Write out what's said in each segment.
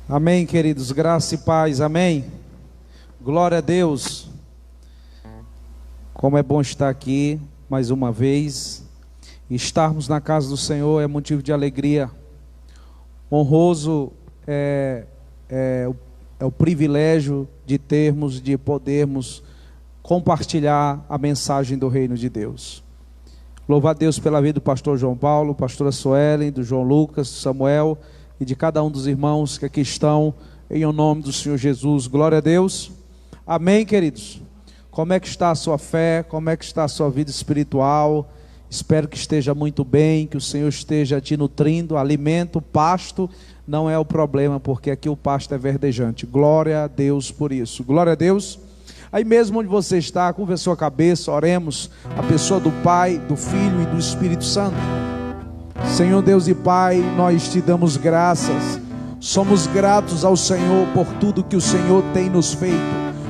Amém, queridos, graça e paz, amém. Glória a Deus. Como é bom estar aqui mais uma vez. Estarmos na casa do Senhor é motivo de alegria. Honroso é o privilégio de podermos compartilhar a mensagem do reino de Deus. Louvo a Deus pela vida do pastor João Paulo, pastora Suelen, do João Lucas, do Samuel e de cada um dos irmãos que aqui estão, em nome do Senhor Jesus. Glória a Deus. Amém, queridos. Como é que está a sua fé? Como é que está a sua vida espiritual? Espero que esteja muito bem, que o Senhor esteja te nutrindo. Alimento, pasto não é o problema, porque aqui o pasto é verdejante. Glória a Deus por isso. Glória a Deus. Aí mesmo onde você está, curva a sua cabeça, oremos a pessoa do Pai, do Filho e do Espírito Santo. Senhor Deus e Pai, nós te damos graças. Somos gratos ao Senhor por tudo que o Senhor tem nos feito,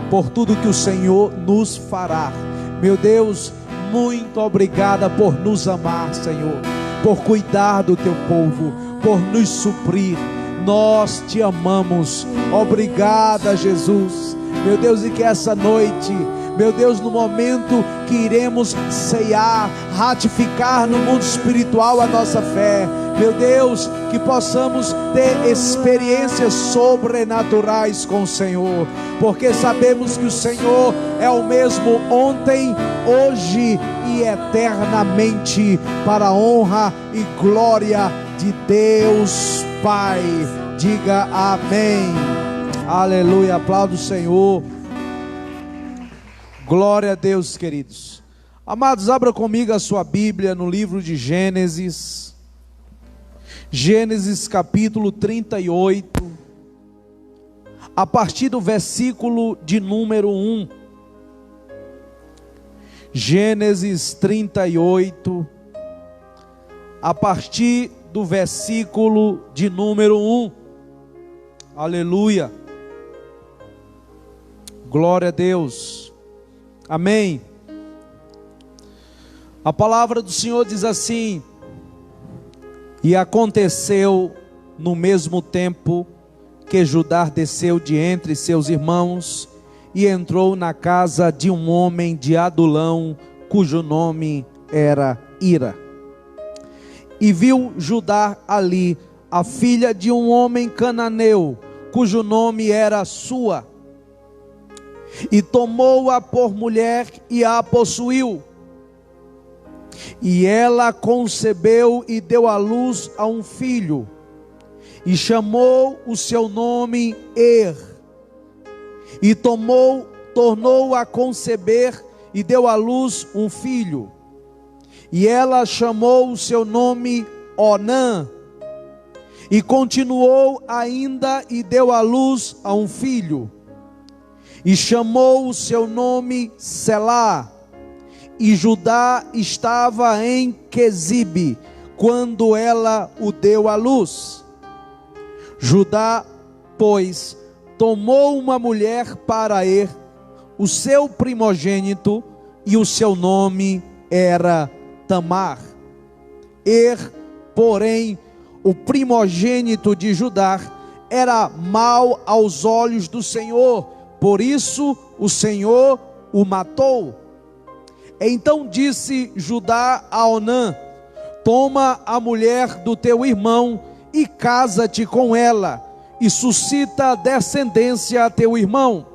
por tudo que o Senhor nos fará. Meu Deus, muito obrigada por nos amar, Senhor, por cuidar do teu povo, por nos suprir. Nós te amamos. Obrigada, Jesus. Meu Deus, e que essa noite, meu Deus, no momento que iremos ceiar, ratificar no mundo espiritual a nossa fé, meu Deus, que possamos ter experiências sobrenaturais com o Senhor, porque sabemos que o Senhor é o mesmo ontem, hoje e eternamente, para a honra e glória de Deus Pai. Diga amém. Aleluia, aplauda o Senhor. Glória a Deus, queridos. Amados, abra comigo a sua Bíblia no livro de Gênesis. Gênesis capítulo 38, a partir do versículo de número 1. Gênesis 38, a partir do versículo de número 1. Aleluia. Glória a Deus. Amém. A palavra do Senhor diz assim: e aconteceu no mesmo tempo que Judá desceu de entre seus irmãos e entrou na casa de um homem de Adulão, cujo nome era Ira. E viu Judá ali a filha de um homem cananeu, cujo nome era Sua. E tomou-a por mulher e a possuiu. E ela concebeu e deu à luz a um filho, e chamou o seu nome E tornou a conceber e deu à luz um filho. E ela chamou o seu nome Onã. E continuou ainda e deu à luz a um filho. E chamou o seu nome Selá. E Judá estava em Quezibe, quando ela o deu à luz. Judá, pois, tomou uma mulher para o seu primogênito, e o seu nome era Tamar. Porém, o primogênito de Judá era mau aos olhos do Senhor, por isso o Senhor o matou. Então disse Judá a Onã: toma a mulher do teu irmão e casa-te com ela, e suscita descendência a teu irmão.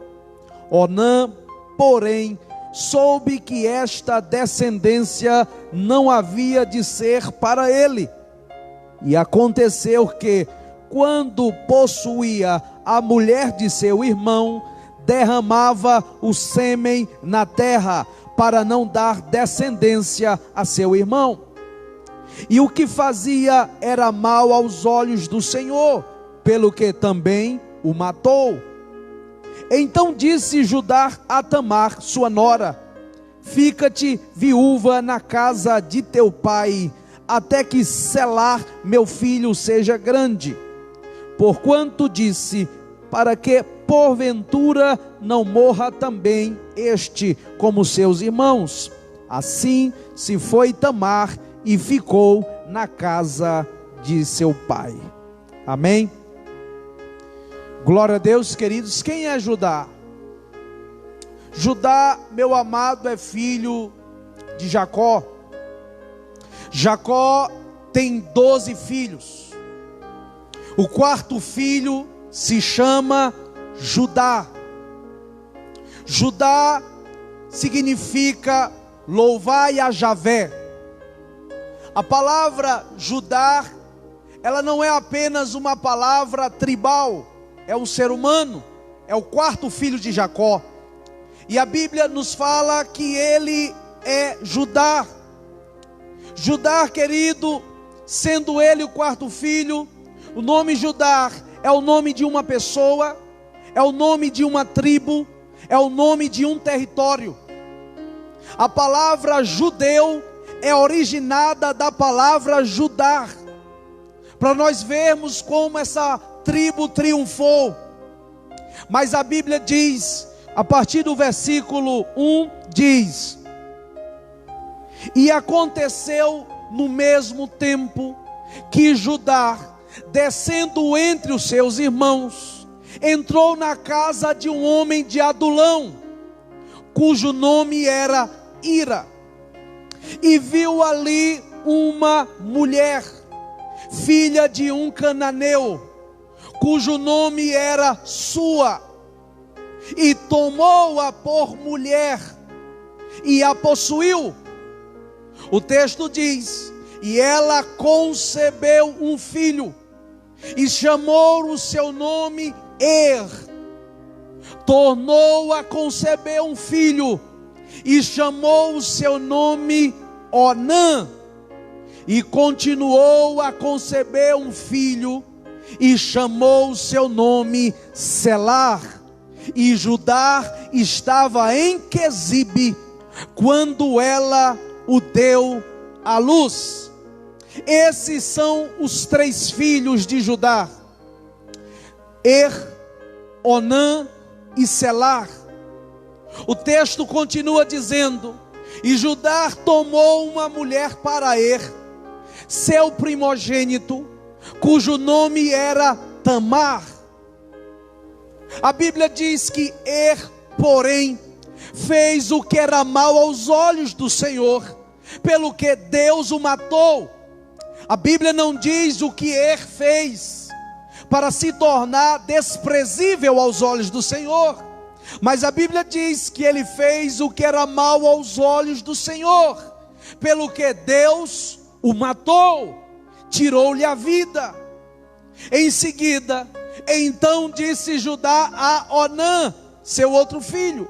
Onã, porém, soube que esta descendência não havia de ser para ele. E aconteceu que, quando possuía a mulher de seu irmão, derramava o sêmen na terra, para não dar descendência a seu irmão. E o que fazia era mal aos olhos do Senhor, pelo que também o matou. Então disse Judá a Tamar, sua nora: fica-te viúva na casa de teu pai, até que Selá, meu filho, seja grande. Porquanto disse: para que porventura não morra também este como seus irmãos. Assim se foi Tamar e ficou na casa de seu pai. Amém? Glória a Deus, queridos. Quem é Judá? Judá, meu amado, é filho de Jacó. Jacó tem 12 filhos. O quarto filho se chama Judá. Judá significa louvai a Javé. A palavra Judá, ela não é apenas uma palavra tribal, é um ser humano, é o quarto filho de Jacó. E a Bíblia nos fala que ele é Judá. Judá, querido, sendo ele o quarto filho, o nome Judá é o nome de uma pessoa, é o nome de uma tribo, é o nome de um território. A palavra judeu é originada da palavra Judá, para nós vermos como essa tribo triunfou. Mas a Bíblia diz, a partir do versículo 1, diz: e aconteceu no mesmo tempo que Judá, descendo entre os seus irmãos, entrou na casa de um homem de Adulão, cujo nome era Ira, e viu ali uma mulher, filha de um cananeu, cujo nome era Sua, e tomou-a por mulher, e a possuiu. O texto diz: e ela concebeu um filho, e chamou o seu nome tornou a conceber um filho, e chamou o seu nome Onã, e continuou a conceber um filho, e chamou o seu nome Selar. E Judá estava em Quezibe quando ela o deu à luz. Esses são os 3 filhos de Judá: Onã e Selar. O texto continua dizendo: e Judá tomou uma mulher para seu primogênito, cujo nome era Tamar. A Bíblia diz que porém, fez o que era mal aos olhos do Senhor, pelo que Deus o matou. A Bíblia não diz o que fez para se tornar desprezível aos olhos do Senhor, mas a Bíblia diz que ele fez o que era mal aos olhos do Senhor, pelo que Deus o matou, tirou-lhe a vida. Em seguida, então disse Judá a Onã, seu outro filho: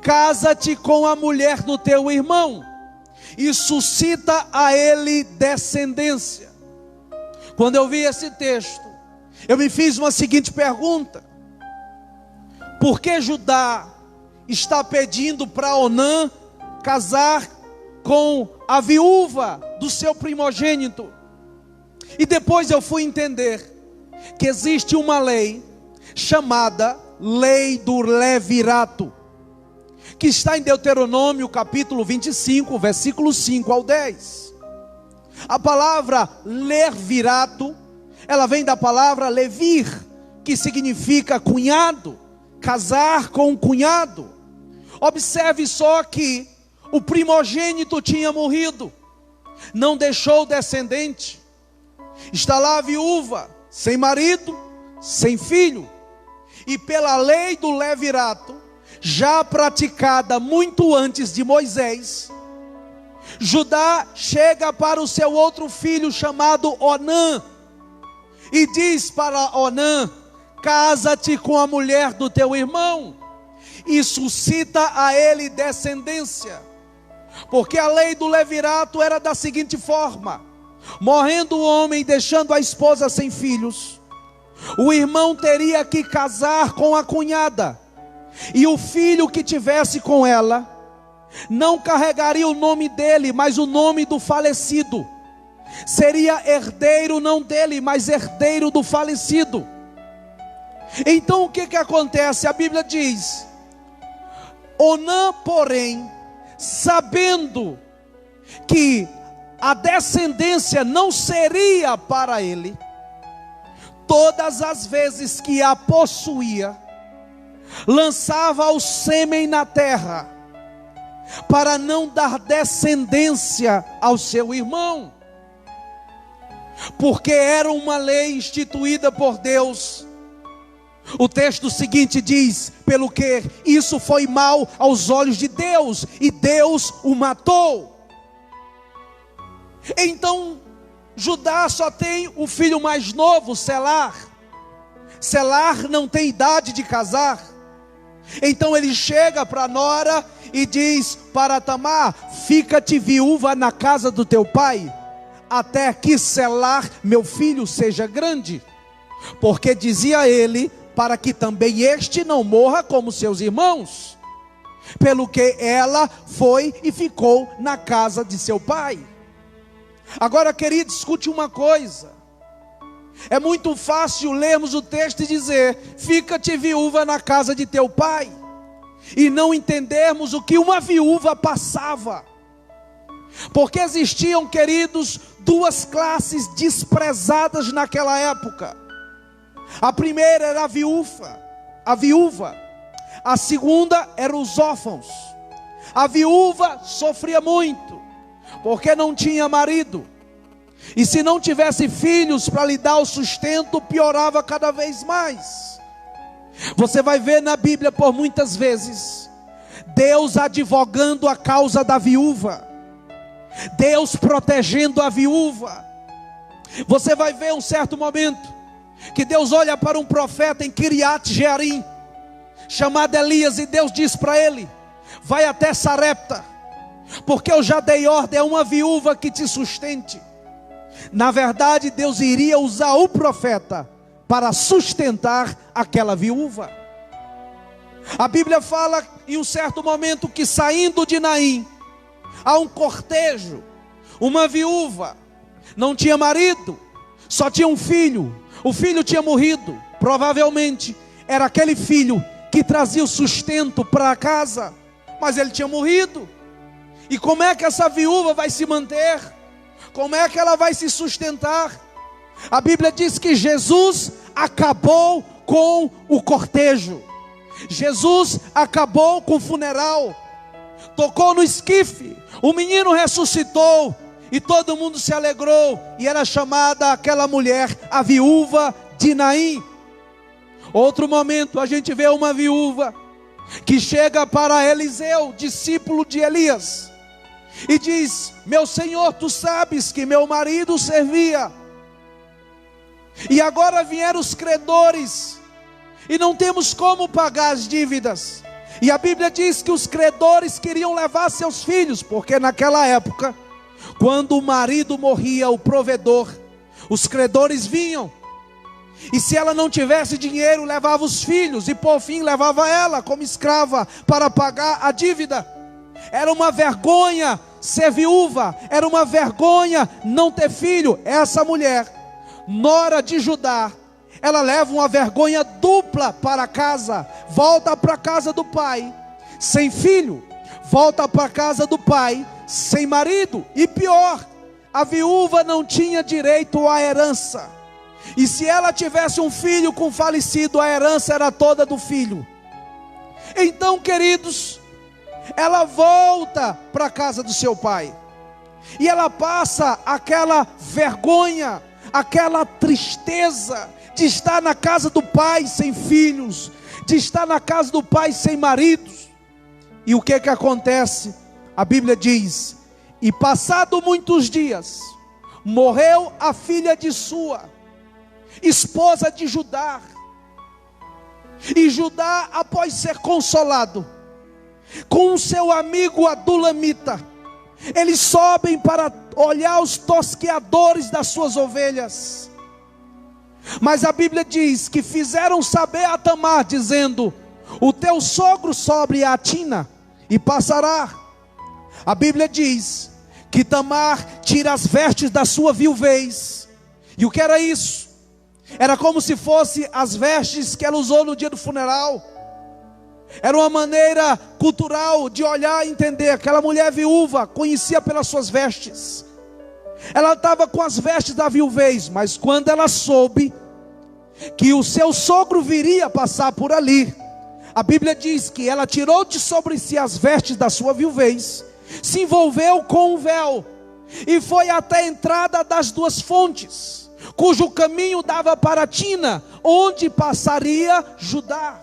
casa-te com a mulher do teu irmão, e suscita a ele descendência. Quando eu vi esse texto, eu me fiz uma seguinte pergunta: por que Judá está pedindo para Onã casar com a viúva do seu primogênito? E depois eu fui entender que existe uma lei chamada lei do levirato, que está em Deuteronômio capítulo 25, versículo 5 ao 10. A palavra levirato, ela vem da palavra levir, que significa cunhado, casar com um cunhado. Observe só que o primogênito tinha morrido, não deixou descendente, está lá a viúva, sem marido, sem filho, e pela lei do levirato, já praticada muito antes de Moisés, Judá chega para o seu outro filho chamado Onã, e diz para Onã: casa-te com a mulher do teu irmão, e suscita a ele descendência. Porque a lei do levirato era da seguinte forma: morrendo o homem, deixando a esposa sem filhos, o irmão teria que casar com a cunhada, e o filho que tivesse com ela não carregaria o nome dele, mas o nome do falecido. Seria herdeiro não dele, mas herdeiro do falecido. Então o que acontece? A Bíblia diz: Onã, porém, sabendo que a descendência não seria para ele, todas as vezes que a possuía, lançava o sêmen na terra, para não dar descendência ao seu irmão, porque era uma lei instituída por Deus. O texto seguinte diz: pelo que isso foi mal aos olhos de Deus, e Deus o matou. Então Judá só tem o filho mais novo, Selar. Selar não tem idade de casar. Então ele chega para a nora e diz para Tamar: fica-te viúva na casa do teu pai, até que Selar, meu filho, seja grande. Porque dizia ele, para que também este não morra como seus irmãos. Pelo que ela foi e ficou na casa de seu pai. Agora, querido, escute uma coisa. É muito fácil lermos o texto e dizer: fica-te viúva na casa de teu pai, e não entendermos o que uma viúva passava. Porque existiam, queridos, duas classes desprezadas naquela época. A primeira era a viúva. A segunda eram os órfãos. A viúva sofria muito, porque não tinha marido. E se não tivesse filhos para lhe dar o sustento, piorava cada vez mais. Você vai ver na Bíblia por muitas vezes Deus advogando a causa da viúva, Deus protegendo a viúva. Você vai ver um certo momento que Deus olha para um profeta em Kiriat Jearim, chamado Elias, e Deus diz para ele: vai até Sarepta, porque eu já dei ordem a uma viúva que te sustente. Na verdade, Deus iria usar o profeta para sustentar aquela viúva. A Bíblia fala em um certo momento que, saindo de Naim, há um cortejo. Uma viúva não tinha marido, só tinha um filho. O filho tinha morrido. Provavelmente era aquele filho que trazia o sustento para a casa, mas ele tinha morrido. E como é que essa viúva vai se manter? Como é que ela vai se sustentar? A Bíblia diz que Jesus acabou com o cortejo. Jesus acabou com o funeral. Tocou no esquife, o menino ressuscitou e todo mundo se alegrou. E era chamada aquela mulher a viúva de Naim. Outro momento, a gente vê uma viúva que chega para Eliseu, discípulo de Elias, e diz: meu senhor, tu sabes que meu marido servia, e agora vieram os credores, e não temos como pagar as dívidas. E a Bíblia diz que os credores queriam levar seus filhos, porque naquela época, quando o marido morria, o provedor, os credores vinham, e se ela não tivesse dinheiro, levava os filhos, e por fim levava ela como escrava para pagar a dívida. Era uma vergonha ser viúva, era uma vergonha não ter filho. Essa mulher, nora de Judá, ela leva uma vergonha dupla para casa. Volta para a casa do pai sem filho, volta para a casa do pai sem marido, e pior, a viúva não tinha direito à herança. E se ela tivesse um filho com falecido, a herança era toda do filho. Então, queridos, ela volta para a casa do seu pai, e ela passa aquela vergonha, aquela tristeza de estar na casa do pai sem filhos, de estar na casa do pai sem maridos. E o que acontece? A Bíblia diz: e passado muitos dias, morreu a filha de Sua, esposa de Judá. E Judá, após ser consolado com o seu amigo Adulamita, eles sobem para olhar os tosqueadores das suas ovelhas. Mas a Bíblia diz que fizeram saber a Tamar, dizendo: o teu sogro sobe a Tina e passará. A Bíblia diz que Tamar tira as vestes da sua viuvez. E o que era isso? Era como se fosse as vestes que ela usou no dia do funeral. Era uma maneira cultural de olhar e entender. Aquela mulher viúva conhecia pelas suas vestes. Ela estava com as vestes da viuvez, mas quando ela soube que o seu sogro viria passar por ali, a Bíblia diz que ela tirou de sobre si as vestes da sua viuvez, se envolveu com um véu e foi até a entrada das duas fontes, cujo caminho dava para Tina, onde passaria Judá.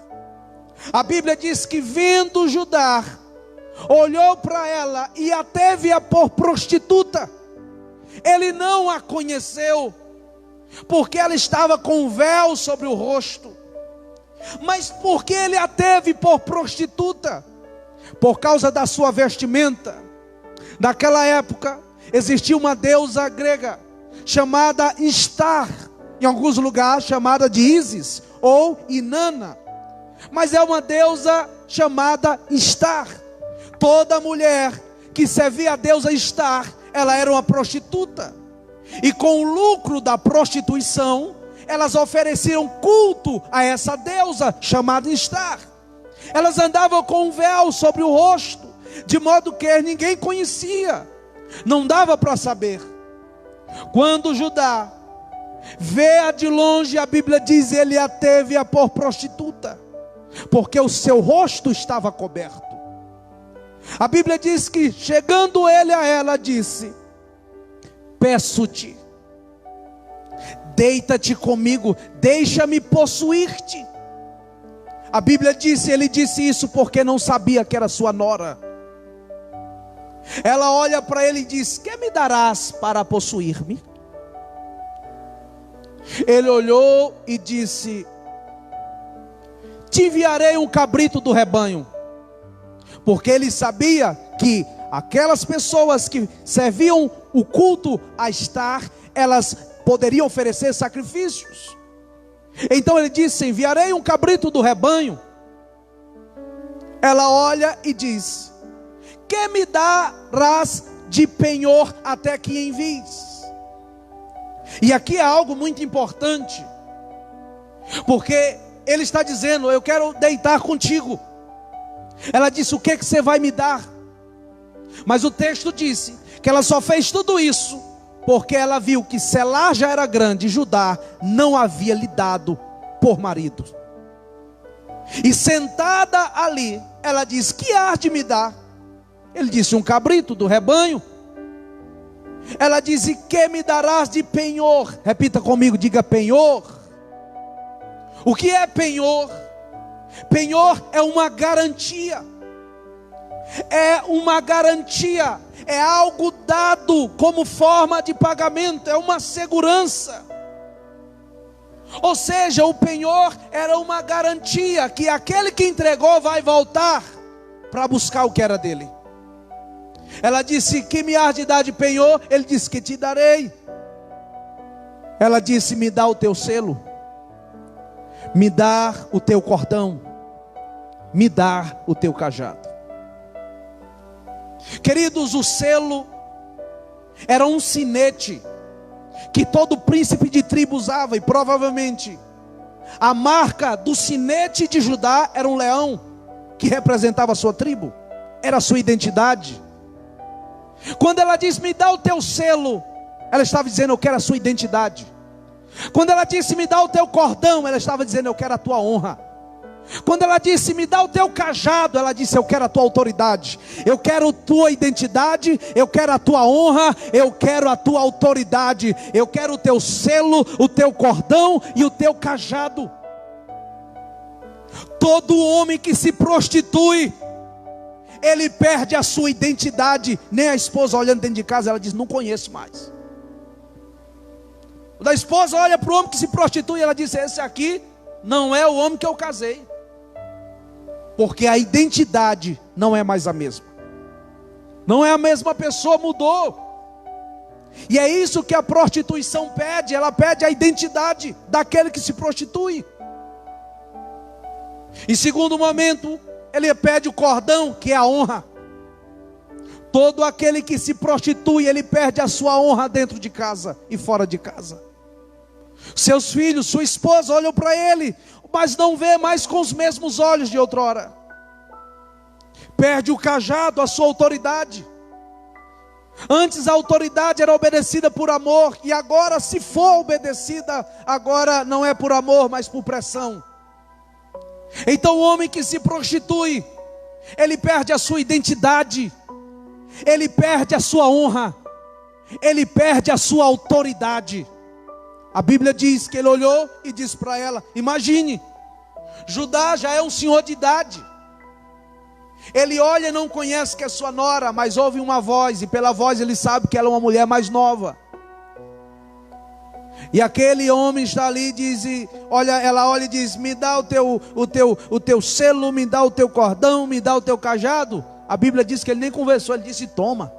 A Bíblia diz que, vendo Judá, olhou para ela e a teve-a por prostituta. Ele não a conheceu, porque ela estava com um véu sobre o rosto. Mas porque ele a teve por prostituta? Por causa da sua vestimenta. Naquela época existia uma deusa grega chamada Estar, em alguns lugares chamada de Ísis ou Inanna, mas é uma deusa chamada Estar. Toda mulher que servia a deusa Estar, ela era uma prostituta, e com o lucro da prostituição, elas ofereciam culto a essa deusa chamada Estar. Elas andavam com um véu sobre o rosto, de modo que ninguém conhecia, não dava para saber. Quando Judá vê-a de longe, a Bíblia diz, ele a teve-a por prostituta, porque o seu rosto estava coberto. A Bíblia diz que, chegando ele a ela, disse: peço-te, deita-te comigo, deixa-me possuir-te. A Bíblia disse, ele disse isso porque não sabia que era sua nora. Ela olha para ele e diz: que me darás para possuir-me? Ele olhou e disse: te enviarei um cabrito do rebanho. Porque ele sabia que aquelas pessoas que serviam o culto a Estar, elas poderiam oferecer sacrifícios. Então ele disse: enviarei um cabrito do rebanho. Ela olha e diz: que me darás de penhor até que envies? E aqui é algo muito importante, porque ele está dizendo: eu quero deitar contigo. Ela disse: o que você vai me dar? Mas o texto disse que ela só fez tudo isso porque ela viu que Selá já era grande, Judá não havia lhe dado por marido. E sentada ali, ela disse: que há de me dar? Ele disse: um cabrito do rebanho. Ela disse: que me darás de penhor? Repita comigo, diga penhor. O que é penhor? Penhor é uma garantia. É uma garantia. É algo dado como forma de pagamento. É uma segurança. Ou seja, o penhor era uma garantia que aquele que entregou vai voltar para buscar o que era dele. Ela disse: que me há de dar de penhor? Ele disse: que te darei. Ela disse: me dá o teu selo, me dá o teu cordão, me dá o teu cajado. Queridos, o selo era um sinete que todo príncipe de tribo usava, e provavelmente a marca do sinete de Judá era um leão, que representava a sua tribo, era a sua identidade. Quando ela diz: me dá o teu selo, ela estava dizendo: eu quero a sua identidade. Quando ela disse: me dá o teu cordão, ela estava dizendo: eu quero a tua honra. Quando ela disse: me dá o teu cajado, ela disse: eu quero a tua autoridade, eu quero a tua identidade, eu quero a tua honra, eu quero a tua autoridade, eu quero o teu selo, o teu cordão e o teu cajado. Todo homem que se prostitui, ele perde a sua identidade. Nem a esposa, olhando dentro de casa, ela diz: não conheço mais. A esposa olha para o homem que se prostitui, ela diz: esse aqui não é o homem que eu casei. Porque a identidade não é mais a mesma. Não é a mesma pessoa, mudou. E é isso que a prostituição pede. Ela pede a identidade daquele que se prostitui. Em segundo momento, ele pede o cordão, que é a honra. Todo aquele que se prostitui, ele perde a sua honra dentro de casa e fora de casa. Seus filhos, sua esposa olham para ele, mas não vê mais com os mesmos olhos de outrora. Perde o cajado, a sua autoridade. Antes a autoridade era obedecida por amor, e agora, se for obedecida, agora não é por amor, mas por pressão. Então o homem que se prostitui, ele perde a sua identidade, ele perde a sua honra, ele perde a sua autoridade. A Bíblia diz que ele olhou e disse para ela: imagine, Judá já é um senhor de idade. Ele olha e não conhece que é sua nora, mas ouve uma voz, e pela voz ele sabe que ela é uma mulher mais nova. E aquele homem está ali e diz, ela olha e diz: me dá o teu selo, me dá o teu cordão, me dá o teu cajado. A Bíblia diz que ele nem conversou, ele disse: toma.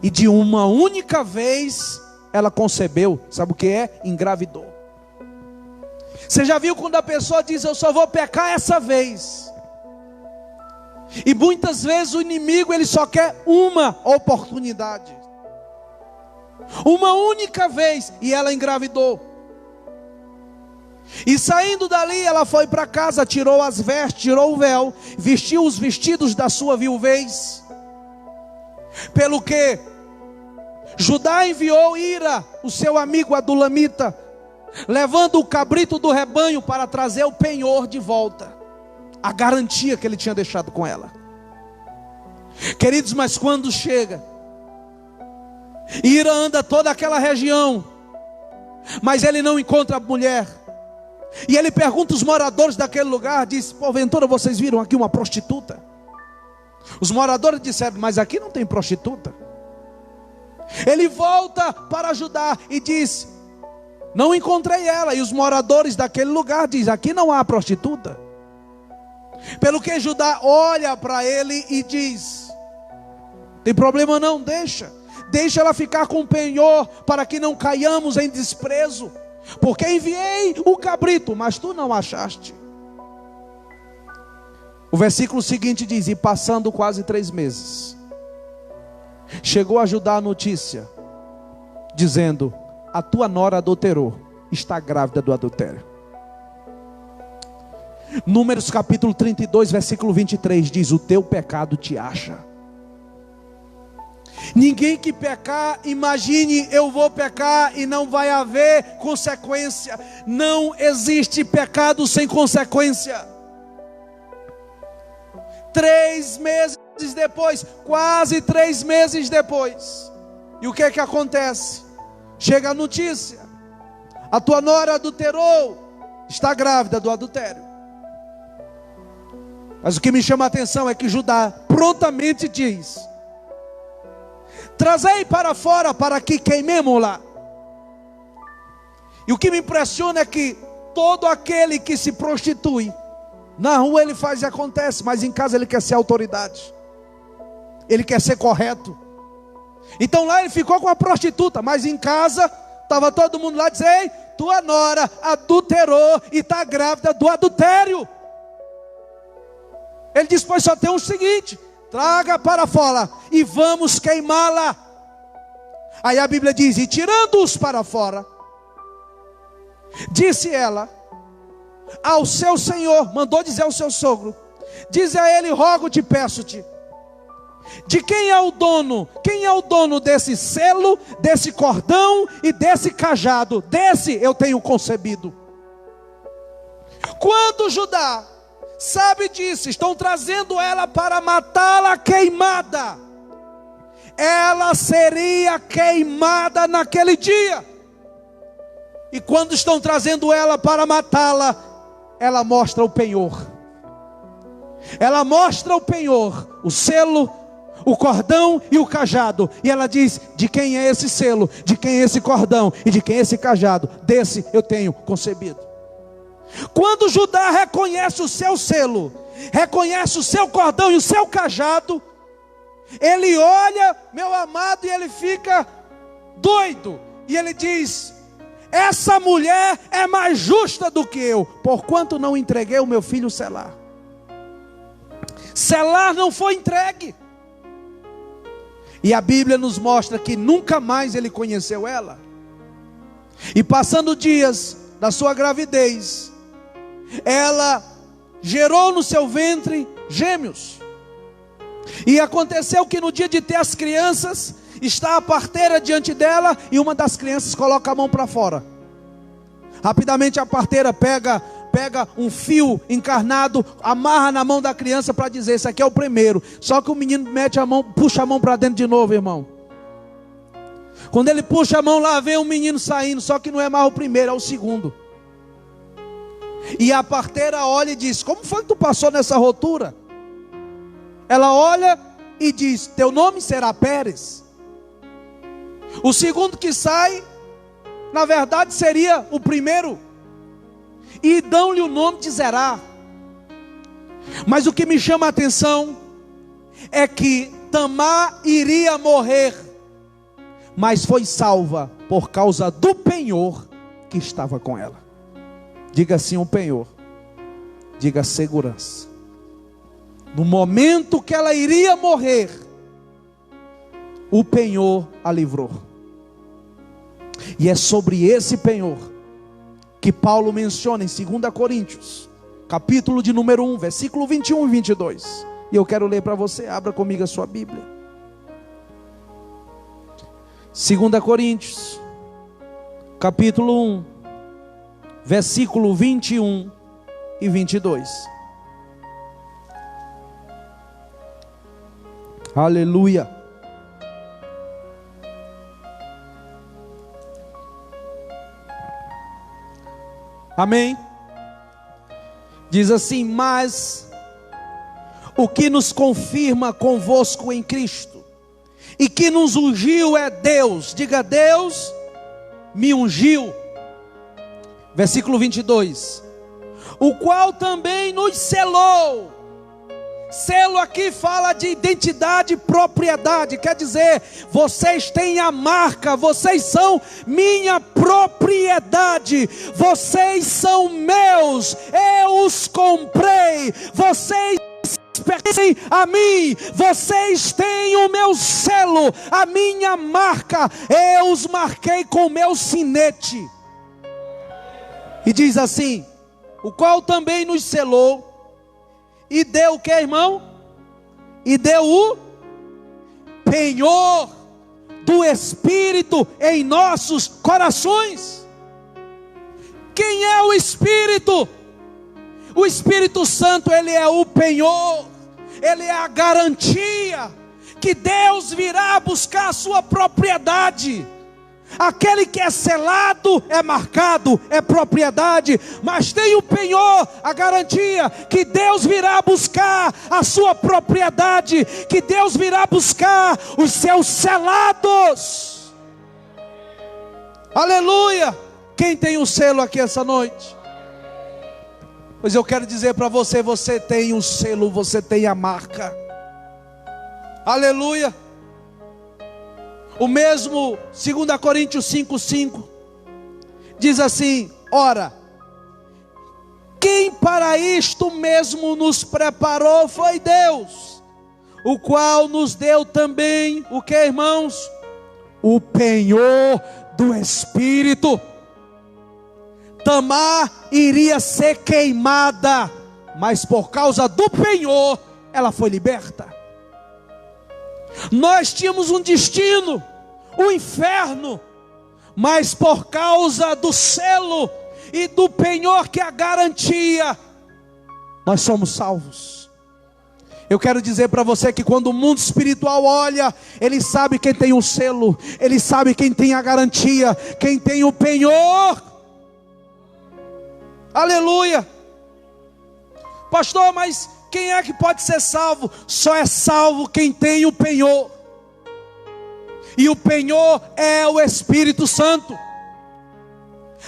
E de uma única vez ela concebeu. Sabe o que é? Engravidou. Você já viu quando a pessoa diz: eu só vou pecar essa vez? E muitas vezes o inimigo, ele só quer uma oportunidade, uma única vez. E ela engravidou. E saindo dali, ela foi para casa, tirou as vestes, tirou o véu, vestiu os vestidos da sua viuvez. Pelo que Judá enviou Ira, o seu amigo adulamita, levando o cabrito do rebanho para trazer o penhor de volta, a garantia que ele tinha deixado com ela. Queridos, mas quando chega, Ira anda toda aquela região, mas ele não encontra a mulher. E ele pergunta aos moradores daquele lugar, diz: porventura vocês viram aqui uma prostituta? Os moradores disseram: mas aqui não tem prostituta. Ele volta para Judá e diz: não encontrei ela. E os moradores daquele lugar dizem: aqui não há prostituta. Pelo que Judá olha para ele e diz: tem problema não, deixa ela ficar com o penhor, para que não caiamos em desprezo, porque enviei o cabrito, mas tu não achaste. O versículo seguinte diz: e passando quase 3 meses, chegou a Judá a notícia, dizendo: a tua nora adulterou, está grávida do adultério. Números capítulo 32, versículo 23 diz: o teu pecado te acha. Ninguém que pecar, imagine: eu vou pecar e não vai haver consequência. Não existe pecado sem consequência. 3 meses depois, quase 3 meses depois, e o que que acontece? Chega a notícia: a tua nora adulterou, está grávida do adultério. Mas o que me chama a atenção é que Judá prontamente diz: trazei para fora, para que queimemos lá. E o que me impressiona é que todo aquele que se prostitui, na rua ele faz e acontece, mas em casa ele quer ser autoridade, ele quer ser correto. Então lá ele ficou com a prostituta, mas em casa estava todo mundo lá dizendo: ei, tua nora adulterou e está grávida do adultério. Ele disse: pois só tem o seguinte, traga para fora e vamos queimá-la. Aí a Bíblia diz: e tirando-os para fora, disse ela ao seu senhor, mandou dizer ao seu sogro, diz a ele: rogo-te, peço-te, de quem é o dono? Quem é o dono desse selo, desse cordão e desse cajado? Desse eu tenho concebido. Quando Judá sabe disso, estão trazendo ela para matá-la queimada. Ela seria queimada naquele dia. E quando estão trazendo ela para matá-la, ela mostra o penhor. Ela mostra o penhor, o selo, o cordão e o cajado. E ela diz: de quem é esse selo, de quem é esse cordão e de quem é esse cajado? Desse eu tenho concebido. Quando Judá reconhece o seu selo, reconhece o seu cordão e o seu cajado, ele olha, meu amado, e ele fica doido. E ele diz: essa mulher é mais justa do que eu, porquanto não entreguei o meu filho Selar. Selar não foi entregue. E a Bíblia nos mostra que nunca mais ele conheceu ela. E passando dias da sua gravidez, ela gerou no seu ventre gêmeos. E aconteceu que no dia de ter as crianças, está a parteira diante dela, e uma das crianças coloca a mão para fora. Rapidamente a parteira pega um fio encarnado, amarra na mão da criança para dizer: esse aqui é o primeiro. Só que o menino mete a mão, puxa a mão para dentro de novo, irmão. Quando ele puxa a mão, lá vem um menino saindo, só que não é mais o primeiro, é o segundo. E a parteira olha e diz: como foi que tu passou nessa rotura? Ela olha e diz: teu nome será Pérez. O segundo que sai, na verdade seria o primeiro, e dão-lhe o nome de Zerá. Mas o que me chama a atenção é que Tamar iria morrer, mas foi salva por causa do penhor que estava com ela. Diga assim: o penhor. Diga segurança. No momento que ela iria morrer, o penhor a livrou. E é sobre esse penhor que Paulo menciona em 2 Coríntios, capítulo de número 1, versículo 21 e 22. E eu quero ler para você, abra comigo a sua Bíblia. 2 Coríntios, capítulo 1, versículo 21 e 22. Aleluia. Amém. Diz assim: mas o que nos confirma convosco em Cristo, e que nos ungiu é Deus. Diga: Deus me ungiu. Versículo 22. O qual também nos selou. Selo aqui fala de identidade e propriedade. Quer dizer, vocês têm a marca, vocês são minha propriedade, vocês são meus, eu os comprei, vocês pertencem a mim, vocês têm o meu selo, a minha marca, eu os marquei com o meu sinete. E diz assim: o qual também nos selou, e deu o que, irmão? E deu o penhor do Espírito em nossos corações. Quem é o Espírito? O Espírito Santo, ele é o penhor, ele é a garantia que Deus virá buscar a sua propriedade. Aquele que é selado é marcado, é propriedade, mas tem o penhor, a garantia que Deus virá buscar a sua propriedade, que Deus virá buscar os seus selados. Aleluia! Quem tem o selo aqui essa noite? Pois eu quero dizer para você: você tem o selo, você tem a marca. Aleluia! O mesmo 2 Coríntios 5:5 diz assim: ora, quem para isto mesmo nos preparou foi Deus, o qual nos deu também o que, irmãos? O penhor do Espírito. Tamar iria ser queimada, mas por causa do penhor ela foi liberta. Nós tínhamos um destino, o inferno, mas por causa do selo e do penhor que é a garantia, nós somos salvos. Eu quero dizer para você que quando o mundo espiritual olha, ele sabe quem tem o selo, ele sabe quem tem a garantia, quem tem o penhor. Aleluia. Pastor, mas quem é que pode ser salvo? Só é salvo quem tem o penhor. E o penhor é o Espírito Santo.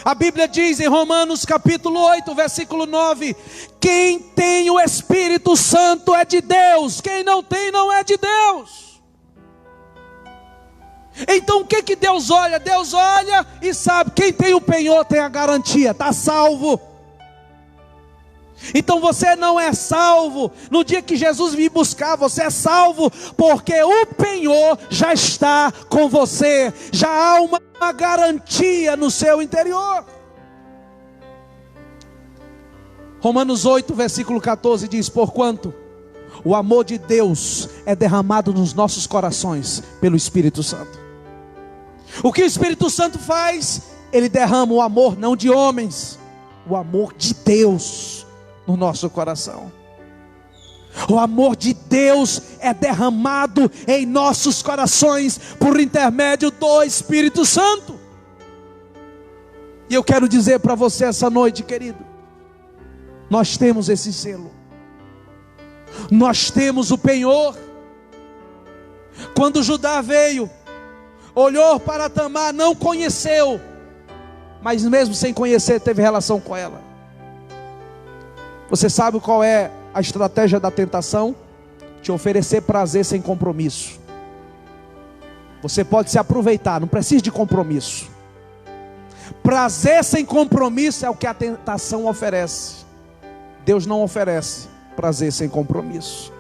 A Bíblia diz em Romanos capítulo 8, versículo 9: quem tem o Espírito Santo é de Deus, quem não tem não é de Deus. Então o que Deus olha? Deus olha e sabe, quem tem o penhor tem a garantia, está salvo. Então você não é salvo no dia que Jesus vir buscar, você é salvo porque o penhor já está com você, já há uma garantia no seu interior. Romanos 8, versículo 14 diz: porquanto O amor de Deus é derramado nos nossos corações pelo Espírito Santo. O que o Espírito Santo faz? Ele derrama o amor não de homens, o amor de Deus no nosso coração. O amor de Deus é derramado em nossos corações por intermédio do Espírito Santo. E eu quero dizer para você essa noite, querido, nós temos esse selo. Nós temos o penhor. Quando Judá veio, olhou para Tamar, não conheceu, mas mesmo sem conhecer, teve relação com ela. Você sabe qual é a estratégia da tentação? Te oferecer prazer sem compromisso. Você pode se aproveitar, não precisa de compromisso. Prazer sem compromisso é o que a tentação oferece. Deus não oferece prazer sem compromisso.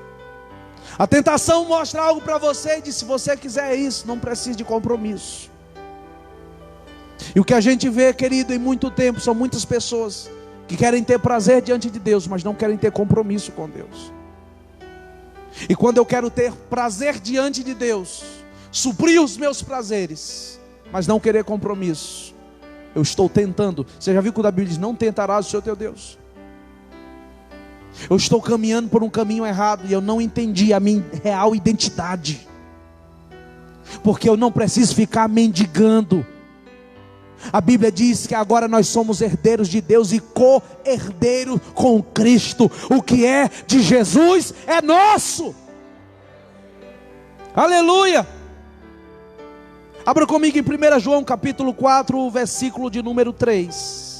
A tentação mostra algo para você e diz: se você quiser isso, não precisa de compromisso. E o que a gente vê, querido, em muito tempo, são muitas pessoas que querem ter prazer diante de Deus, mas não querem ter compromisso com Deus. E quando eu quero ter prazer diante de Deus, suprir os meus prazeres, mas não querer compromisso, eu estou tentando. Você já viu quando a Bíblia diz: não tentarás o Senhor teu Deus? Eu estou caminhando por um caminho errado e eu não entendi a minha real identidade, porque eu não preciso ficar mendigando. A Bíblia diz que agora nós somos herdeiros de Deus e co-herdeiros com Cristo. O que é de Jesus é nosso. Aleluia. Abra comigo em 1 João capítulo 4, versículo de número 3.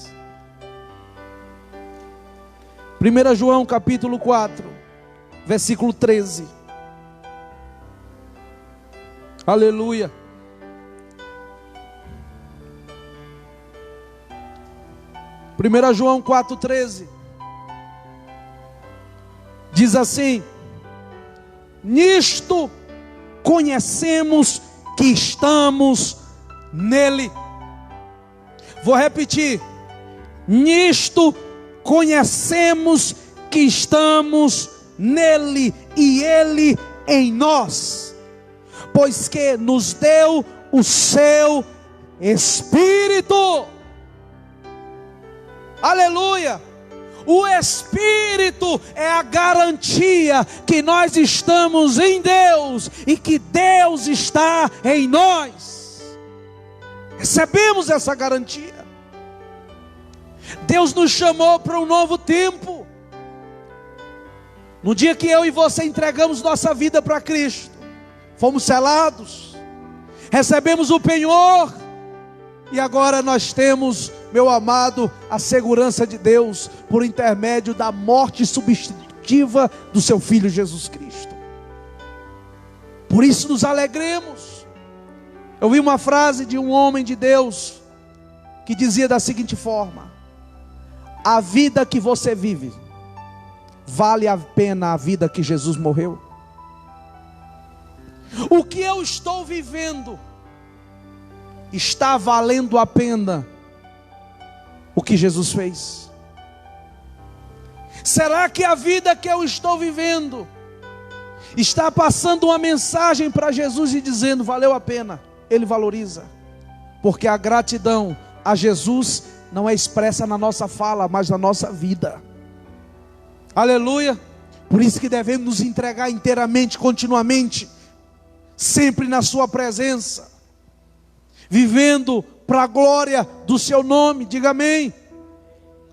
1 João capítulo 4, versículo 13. Aleluia. Primeira João 4,13 diz assim: nisto conhecemos que estamos nele. Vou repetir: nisto conhecemos que estamos nele e ele em nós, pois que nos deu o seu Espírito. Aleluia. O Espírito é a garantia que nós estamos em Deus e que Deus está em nós. Recebemos essa garantia. Deus nos chamou para um novo tempo. No dia que eu e você entregamos nossa vida para Cristo, fomos selados, recebemos o penhor, e agora nós temos, meu amado, a segurança de Deus por intermédio da morte substitutiva do seu Filho Jesus Cristo. Por isso nos alegremos. Eu vi uma frase de um homem de Deus que dizia da seguinte forma: a vida que você vive vale a pena a vida que Jesus morreu. O que eu estou vivendo está valendo a pena o que Jesus fez? Será que a vida que eu estou vivendo está passando uma mensagem para Jesus e dizendo: valeu a pena? Ele valoriza, porque a gratidão a Jesus não é expressa na nossa fala, mas na nossa vida. Aleluia. Por isso que devemos nos entregar inteiramente, continuamente, sempre na sua presença, vivendo para a glória do seu nome. Diga amém.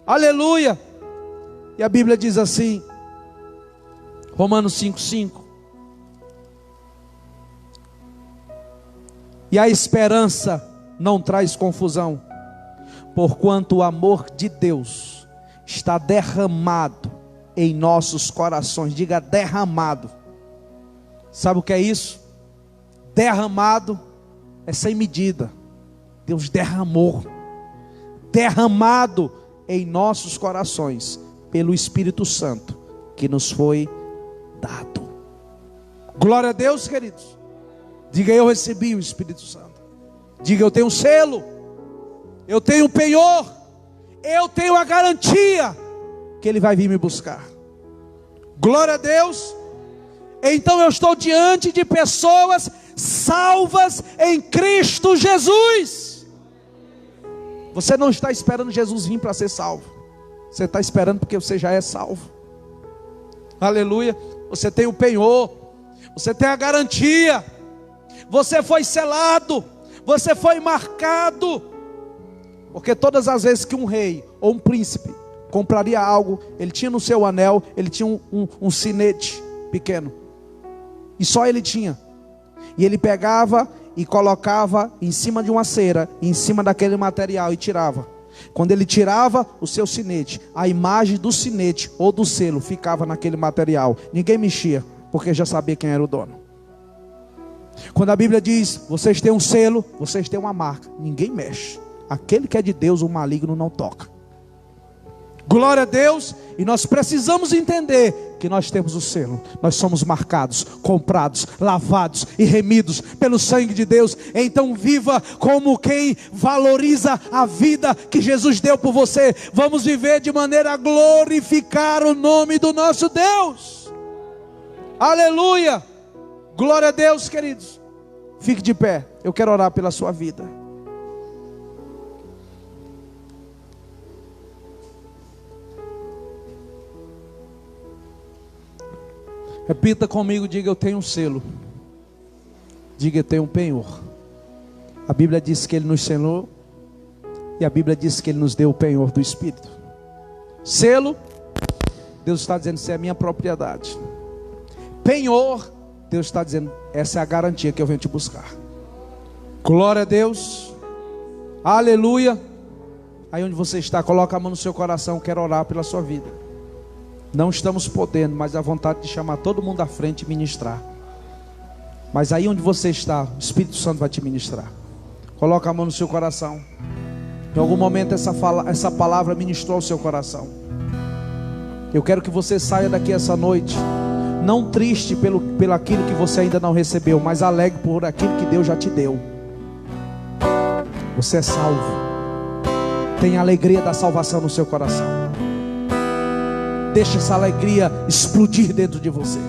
Aleluia. E a Bíblia diz assim, Romanos 5,5: e a esperança não traz confusão, porquanto o amor de Deus está derramado em nossos corações. Diga derramado. Sabe o que é isso? Derramado é sem medida. Deus derramou, derramado em nossos corações pelo Espírito Santo que nos foi dado. Glória a Deus, queridos. Diga: eu recebi o Espírito Santo. Diga: eu tenho um selo, eu tenho um penhor, eu tenho a garantia que Ele vai vir me buscar. Glória a Deus. Então eu estou diante de pessoas salvas em Cristo Jesus. Você não está esperando Jesus vir para ser salvo. Você está esperando porque você já é salvo. Aleluia. Você tem o penhor. Você tem a garantia. Você foi selado. Você foi marcado. Porque todas as vezes que um rei ou um príncipe compraria algo, ele tinha no seu anel, ele tinha um sinete pequeno. E só ele tinha. E ele pegava e colocava em cima de uma cera, em cima daquele material, e tirava. Quando ele tirava o seu sinete, a imagem do sinete ou do selo ficava naquele material. Ninguém mexia, porque já sabia quem era o dono. Quando a Bíblia diz, vocês têm um selo, vocês têm uma marca, ninguém mexe. Aquele que é de Deus, o maligno não toca. Glória a Deus. E nós precisamos entender que nós temos o selo. Nós somos marcados, comprados, lavados e remidos pelo sangue de Deus. Então viva como quem valoriza a vida que Jesus deu por você. Vamos viver de maneira a glorificar o nome do nosso Deus. Aleluia. Glória a Deus, queridos. Fique de pé. Eu quero orar pela sua vida. Repita comigo, diga: eu tenho um selo. Diga: eu tenho um penhor. A Bíblia diz que Ele nos selou. E a Bíblia diz que Ele nos deu o penhor do Espírito. Selo, Deus está dizendo, isso é a minha propriedade. Penhor, Deus está dizendo, essa é a garantia que eu venho te buscar. Glória a Deus. Aleluia. Aí onde você está, coloca a mão no seu coração. Quero orar pela sua vida. Não estamos podendo, mas a vontade de chamar todo mundo à frente e ministrar. Mas aí onde você está, o Espírito Santo vai te ministrar. Coloca a mão no seu coração. Em algum momento essa palavra ministrou ao seu coração. Eu quero que você saia daqui essa noite, não triste pelo aquilo que você ainda não recebeu, mas alegre por aquilo que Deus já te deu. Você é salvo. Tem a alegria da salvação no seu coração. Deixa essa alegria explodir dentro de você.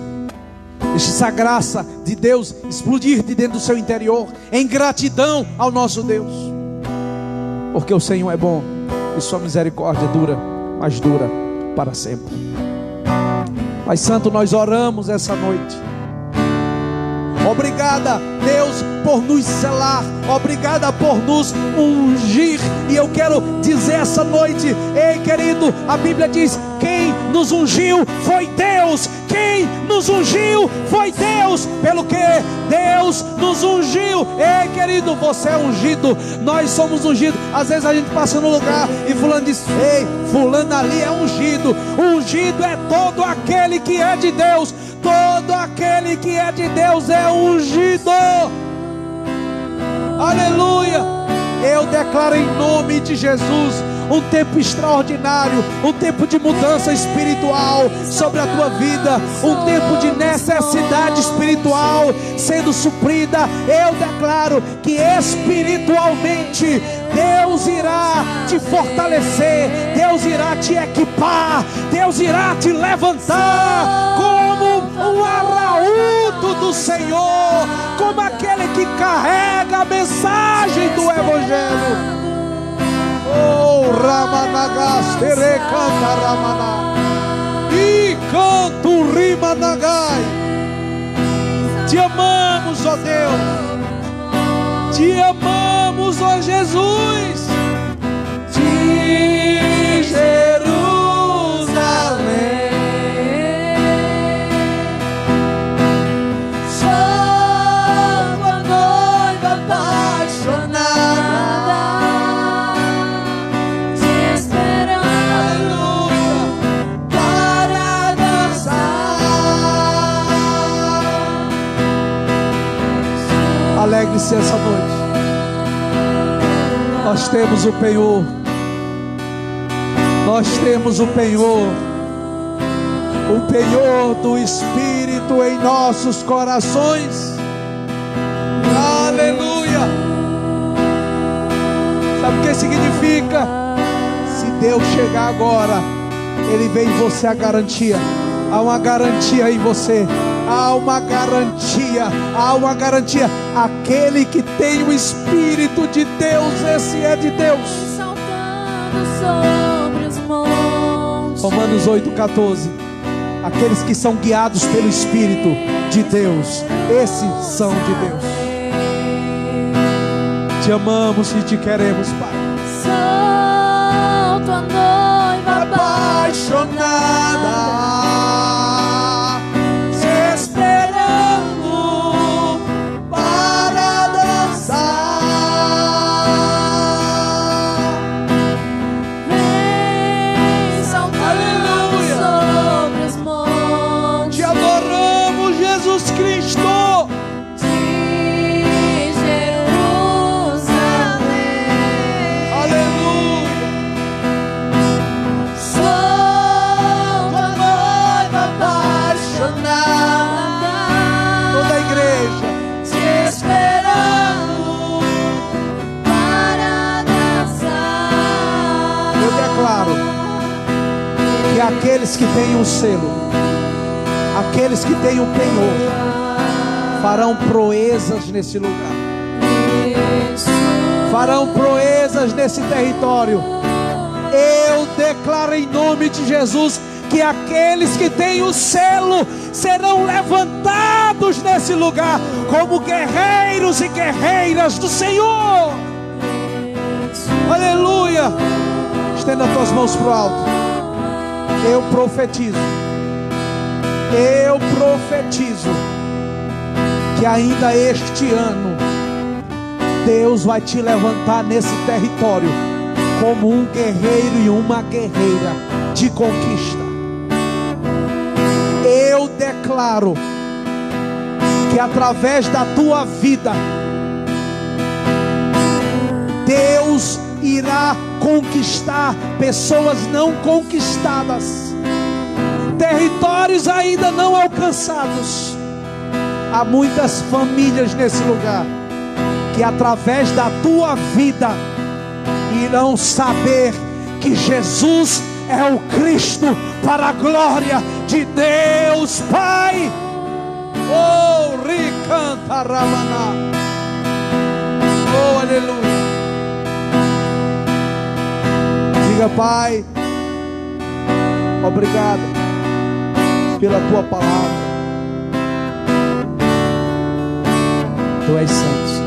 Deixa essa graça de Deus explodir de dentro do seu interior, em gratidão ao nosso Deus. Porque o Senhor é bom e sua misericórdia dura, mas dura para sempre. Pai Santo, nós oramos essa noite. Obrigada, Deus, por nos selar. Obrigada por nos ungir. E eu quero dizer essa noite, ei querido, a Bíblia diz, quem nos ungiu foi Deus. Quem nos ungiu foi Deus. Pelo que Deus nos ungiu. Ei querido, você é ungido. Nós somos ungidos. Às vezes a gente passa no lugar e fulano diz, ei, fulano ali é ungido. Ungido é todo aquele que é de Deus. Todo aquele que é de Deus é ungido. Aleluia. Eu declaro em nome de Jesus um tempo extraordinário, um tempo de mudança espiritual sobre a tua vida, um tempo de necessidade espiritual sendo suprida. Eu declaro que espiritualmente Deus irá te fortalecer, Deus irá te equipar, Deus irá te levantar como um arauto do Senhor, como aquele que carrega a mensagem do Evangelho. Oh, Ramanagas, tere canta Ramana, e canto Rimanagai. Te amamos, ó Deus. Te amamos, ó Jesus. De Jerusalém, sou a noiva apaixonada, te esperando, aleluia, para dançar. Alegre-se essa noite. Nós temos o penhor. Nós temos o penhor. O penhor do Espírito em nossos corações. Aleluia. Sabe o que significa? Se Deus chegar agora, Ele vê em você a garantia. Há uma garantia em você. Há uma garantia, há uma garantia. Aquele que tem o Espírito de Deus, esse é de Deus. Saltando sobre os montes. Romanos 8,14. Aqueles que são guiados pelo Espírito de Deus, esses são de Deus. Te amamos e te queremos, Pai. Solto a noiva Apaixonada, te esperando para dançar. vem saltando Aleluia. sobre os montes Te adoramos, Jesus Cristo. de Jerusalém. Aleluia. Solto a noiva apaixonada, Toda a igreja. te esperando para dançar. Eu declaro que aqueles que têm um selo, aqueles que têm um penhor, farão proezas nesse lugar, farão proezas nesse território. Eu declaro em nome de Jesus que aqueles que têm o selo serão levantados nesse lugar como guerreiros e guerreiras do Senhor. Aleluia. Estenda as tuas mãos para o alto. Eu profetizo que ainda este ano Deus vai te levantar nesse território como um guerreiro e uma guerreira de conquista. Eu declaro que através da tua vida Deus irá conquistar pessoas não conquistadas, territórios ainda não alcançados. Há muitas famílias nesse lugar que através da tua vida irão saber que Jesus é o Cristo, para a glória de Deus Pai. Oh, ricanta ramana. Oh, aleluia. Diga: Pai, obrigado pela tua palavra. Tu és santo.